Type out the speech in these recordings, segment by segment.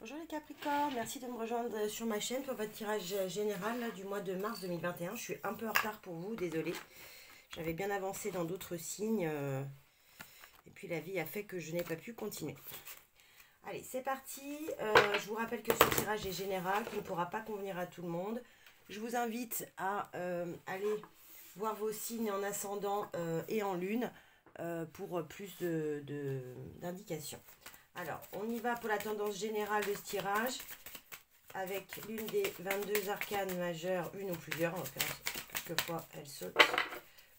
Bonjour les Capricornes, merci de me rejoindre sur ma chaîne pour votre tirage général là, du mois de mars 2021. Je suis un peu en retard pour vous, désolée. J'avais bien avancé dans d'autres signes et puis la vie a fait que je n'ai pas pu continuer. Allez, c'est parti. Je vous rappelle que ce tirage est général, qui ne pourra pas convenir à tout le monde. Je vous invite à aller voir vos signes en ascendant et en lune pour plus d'indications. Alors, on y va pour la tendance générale de ce tirage avec l'une des 22 arcanes majeures, une ou plusieurs, en quelquefois elles sautent.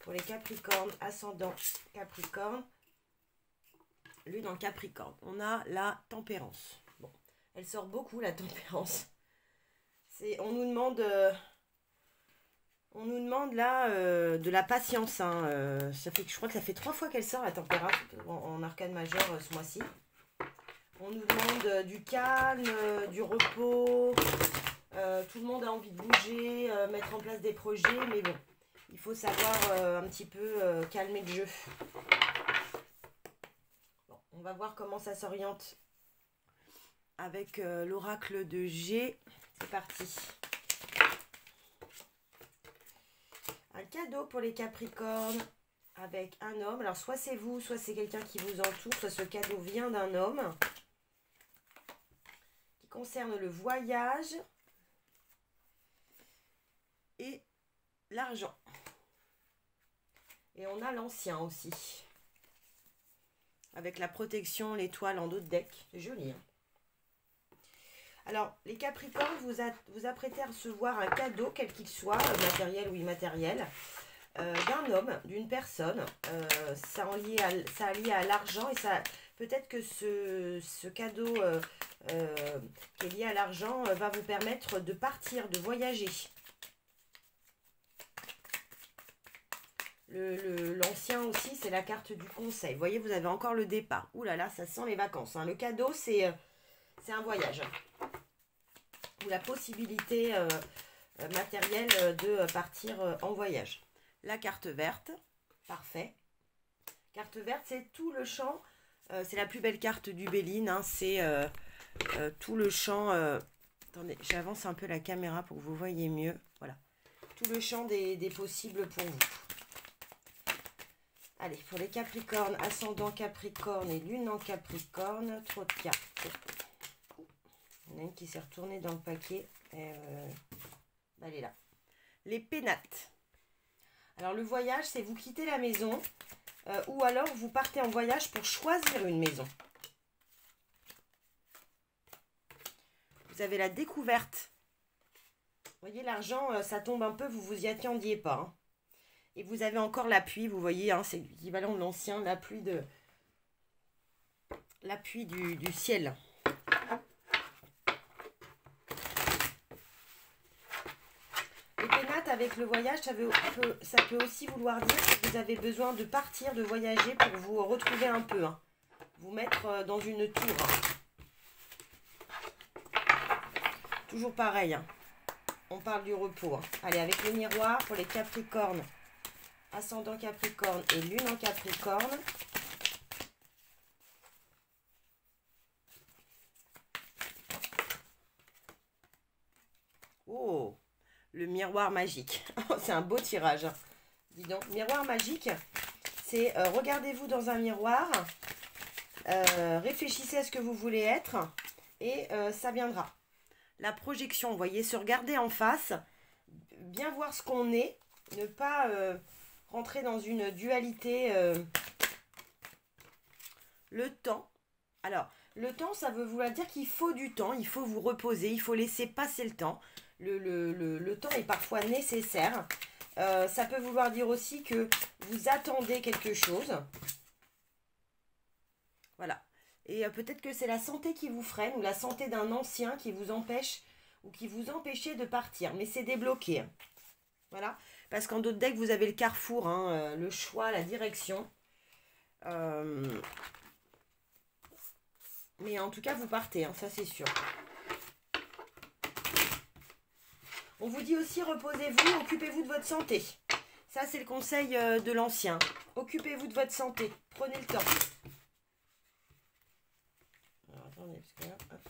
Pour les Capricornes, ascendant Capricorne, lune en Capricorne. On a la tempérance. Bon, elle sort beaucoup la tempérance. On nous demande là de la patience. Hein. Je crois que ça fait 3 fois qu'elle sort la tempérance en arcane majeure ce mois-ci. On nous demande du calme, du repos. Tout le monde a envie de bouger, mettre en place des projets. Mais bon, il faut savoir un petit peu calmer le jeu. Bon, on va voir comment ça s'oriente avec l'oracle de G. C'est parti. Un cadeau pour les Capricornes avec un homme. Alors, soit c'est vous, soit c'est quelqu'un qui vous entoure, soit ce cadeau vient d'un homme. Concerne le voyage et l'argent. Et on a l'ancien aussi. Avec la protection, l'étoile en dos de deck. C'est joli. Hein. Alors, les Capricornes, vous apprêtez à recevoir un cadeau, quel qu'il soit, matériel ou immatériel, d'un homme, d'une personne. Ça a lié à l'argent et ça peut-être que ce cadeau qui est lié à l'argent va vous permettre de partir, de voyager. L'ancien aussi, c'est la carte du conseil. Vous voyez, vous avez encore le départ. Ouh là là, ça sent les vacances. Hein. Le cadeau, c'est un voyage. Ou la possibilité matérielle de partir en voyage. La carte verte, parfait. Carte verte, c'est tout le champ. C'est la plus belle carte du Béline. Hein. C'est tout le champ. Attendez, j'avance un peu la caméra pour que vous voyez mieux. Voilà. Tout le champ des possibles pour vous. Allez, pour les Capricornes, ascendant Capricorne et lune en Capricorne, trop de cartes. Il y en a une qui s'est retournée dans le paquet. Elle est là. Les pénates. Alors, le voyage, c'est vous quittez la maison ou alors vous partez en voyage pour choisir une maison. Vous avez la découverte. Vous voyez, l'argent, ça tombe un peu, vous vous y attendiez pas. Hein. Et vous avez encore l'appui, vous voyez, hein, c'est l'équivalent de l'ancien, l'appui du ciel. Les pénates avec le voyage, ça peut aussi vouloir dire que vous avez besoin de partir, de voyager pour vous retrouver un peu. Hein. Vous mettre dans une tour. Hein. Toujours pareil. Hein. On parle du repos. Hein. Allez, avec le miroir pour les Capricornes, ascendant Capricorne et lune en Capricorne. Oh, le miroir magique. C'est un beau tirage. Hein. Dis donc, miroir magique, c'est regardez-vous dans un miroir, réfléchissez à ce que vous voulez être et ça viendra. La projection, vous voyez, se regarder en face, bien voir ce qu'on est, ne pas rentrer dans une dualité. Le temps. Alors, le temps, ça veut vouloir dire qu'il faut du temps, il faut vous reposer, il faut laisser passer le temps. Le temps est parfois nécessaire. Ça peut vouloir dire aussi que vous attendez quelque chose. Voilà. Et peut-être que c'est la santé qui vous freine ou la santé d'un ancien qui vous empêche ou qui vous empêchait de partir. Mais c'est débloqué. Voilà. Parce qu'en d'autres decks, vous avez le carrefour, hein, le choix, la direction. Mais en tout cas, vous partez, hein, ça c'est sûr. On vous dit aussi, reposez-vous, occupez-vous de votre santé. Ça, c'est le conseil de l'ancien. Occupez-vous de votre santé. Prenez le temps. Alors, attendez, parce que là, hop.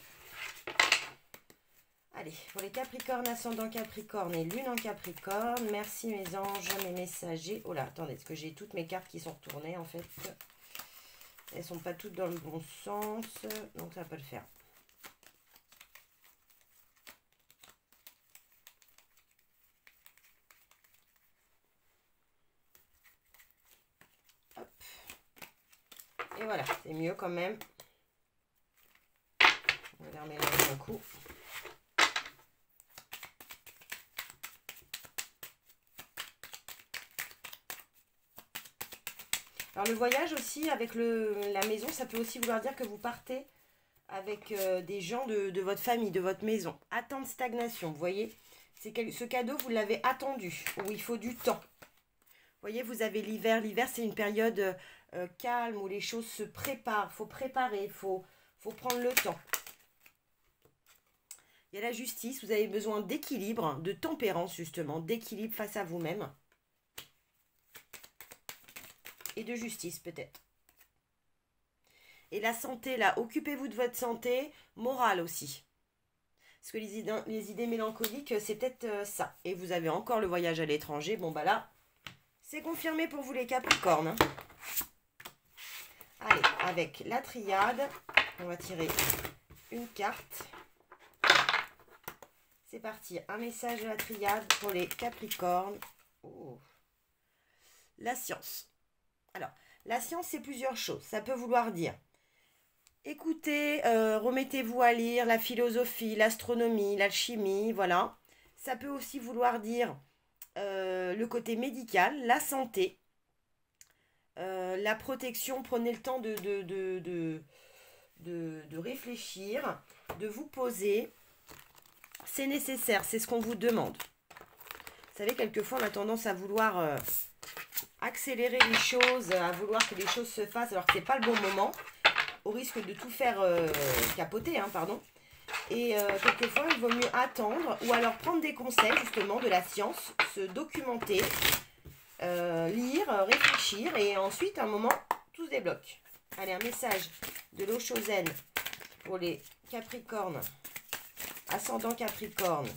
Allez, pour les Capricornes, ascendant Capricorne et lune en Capricorne, merci mes anges, mes messagers. Oh là, attendez, est-ce que j'ai toutes mes cartes qui sont retournées en fait? Elles sont pas toutes dans le bon sens, donc ça va pas le faire. Hop. Et voilà, c'est mieux quand même. On va les remélanger un coup. Alors le voyage aussi avec la maison, ça peut aussi vouloir dire que vous partez avec des gens de votre famille, de votre maison. Attente stagnation, vous voyez, ce cadeau, vous l'avez attendu, où il faut du temps. Vous voyez, vous avez l'hiver. L'hiver, c'est une période calme où les choses se préparent. Il faut préparer, il faut prendre le temps. Il y a la justice, vous avez besoin d'équilibre, de tempérance justement, d'équilibre face à vous-même. Et de justice peut-être. Et la santé, là, occupez-vous de votre santé morale aussi. Parce que les idées mélancoliques, c'est peut-être ça. Et vous avez encore le voyage à l'étranger. Bon, bah là, c'est confirmé pour vous les Capricornes. Hein. Allez, avec la triade, on va tirer une carte. C'est parti, un message de la triade pour les Capricornes. Oh. La science. Alors, la science, c'est plusieurs choses. Ça peut vouloir dire, écoutez, remettez-vous à lire la philosophie, l'astronomie, l'alchimie, voilà. Ça peut aussi vouloir dire le côté médical, la santé, la protection. Prenez le temps de réfléchir, de vous poser. C'est nécessaire, c'est ce qu'on vous demande. Vous savez, quelquefois, on a tendance à vouloir accélérer les choses, à vouloir que les choses se fassent alors que ce n'est pas le bon moment, au risque de tout faire capoter, hein, pardon. Et quelquefois, il vaut mieux attendre ou alors prendre des conseils justement de la science, se documenter, lire, réfléchir et ensuite, à un moment, tout se débloque. Allez, un message de l'eau chauzaine pour les Capricornes, ascendant Capricorne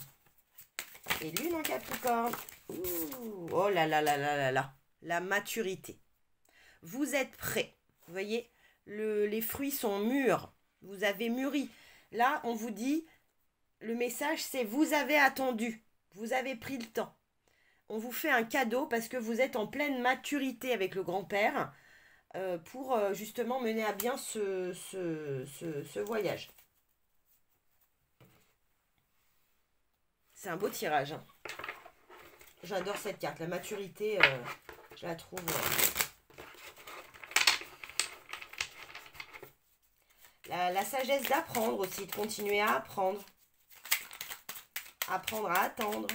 et lune en Capricorne. Ouh, oh là là là là là là. La maturité. Vous êtes prêts. Vous voyez, les fruits sont mûrs. Vous avez mûri. Là, on vous dit, le message, c'est vous avez attendu. Vous avez pris le temps. On vous fait un cadeau parce que vous êtes en pleine maturité avec le grand-père pour justement mener à bien ce voyage. C'est un beau tirage. Hein. J'adore cette carte. La maturité... je la trouve... La sagesse d'apprendre aussi, de continuer à apprendre. Apprendre à attendre.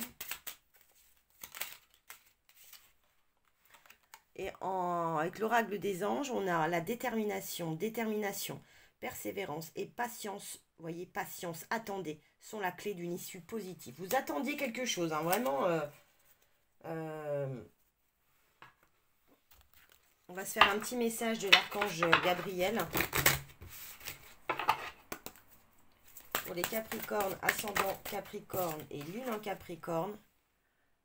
Et avec l'oracle des anges, on a la détermination, persévérance et patience. Vous voyez, patience, attendez, sont la clé d'une issue positive. Vous attendiez quelque chose, hein, vraiment... on va se faire un petit message de l'archange Gabriel. Pour les Capricornes, ascendant Capricorne et lune en Capricorne.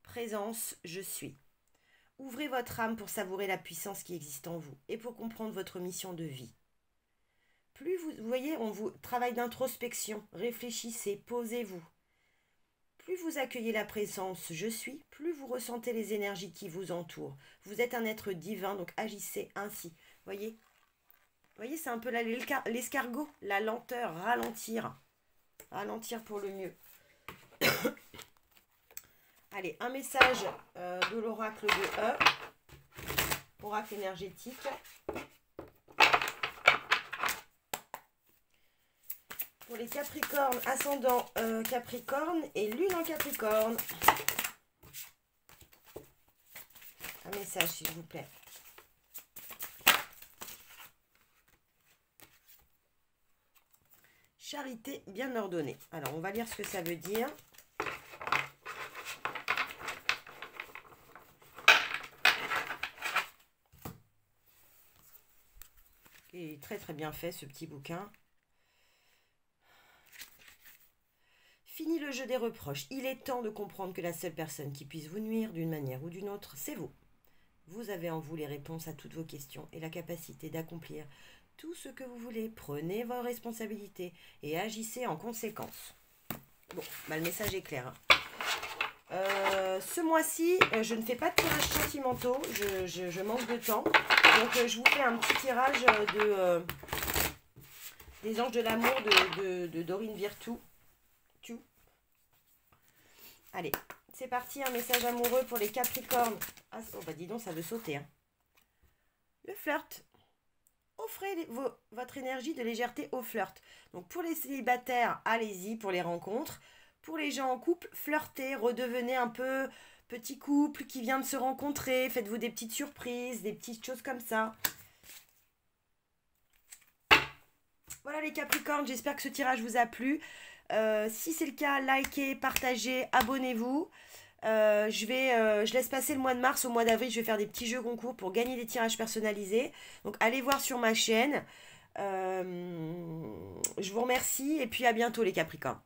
Présence, je suis. Ouvrez votre âme pour savourer la puissance qui existe en vous et pour comprendre votre mission de vie. Plus vous voyez, on vous travaille d'introspection. Réfléchissez, posez-vous. Plus vous accueillez la présence je suis, plus vous ressentez les énergies qui vous entourent. Vous êtes un être divin, donc agissez ainsi. Voyez, c'est un peu l'escargot, la lenteur, ralentir. Ralentir pour le mieux. Allez, un message de l'oracle de E. Oracle énergétique. Pour les Capricornes, ascendant Capricorne et lune en Capricorne. Un message, s'il vous plaît. Charité bien ordonnée. Alors, on va lire ce que ça veut dire. Il est très très bien fait, ce petit bouquin. Fini le jeu des reproches. Il est temps de comprendre que la seule personne qui puisse vous nuire d'une manière ou d'une autre, c'est vous. Vous avez en vous les réponses à toutes vos questions et la capacité d'accomplir tout ce que vous voulez. Prenez vos responsabilités et agissez en conséquence. Bon, bah, le message est clair. Ce mois-ci, je ne fais pas de tirage sentimentaux. Je manque de temps. Donc, je vous fais un petit tirage des anges de l'amour de Dorine Virtue. Allez, c'est parti. Un message amoureux pour les Capricornes. Ah, oh, bah dis donc, ça veut sauter. Hein. Le flirt. Offrez votre énergie de légèreté au flirt. Donc pour les célibataires, allez-y pour les rencontres. Pour les gens en couple, flirtez, redevenez un peu petit couple qui vient de se rencontrer. Faites-vous des petites surprises, des petites choses comme ça. Voilà les Capricornes, j'espère que ce tirage vous a plu. Si c'est le cas, likez, partagez, abonnez-vous. Je laisse passer le mois de mars. Au mois d'avril, je vais faire des petits jeux concours pour gagner des tirages personnalisés. Donc, allez voir sur ma chaîne. Je vous remercie et puis à bientôt les Capricornes.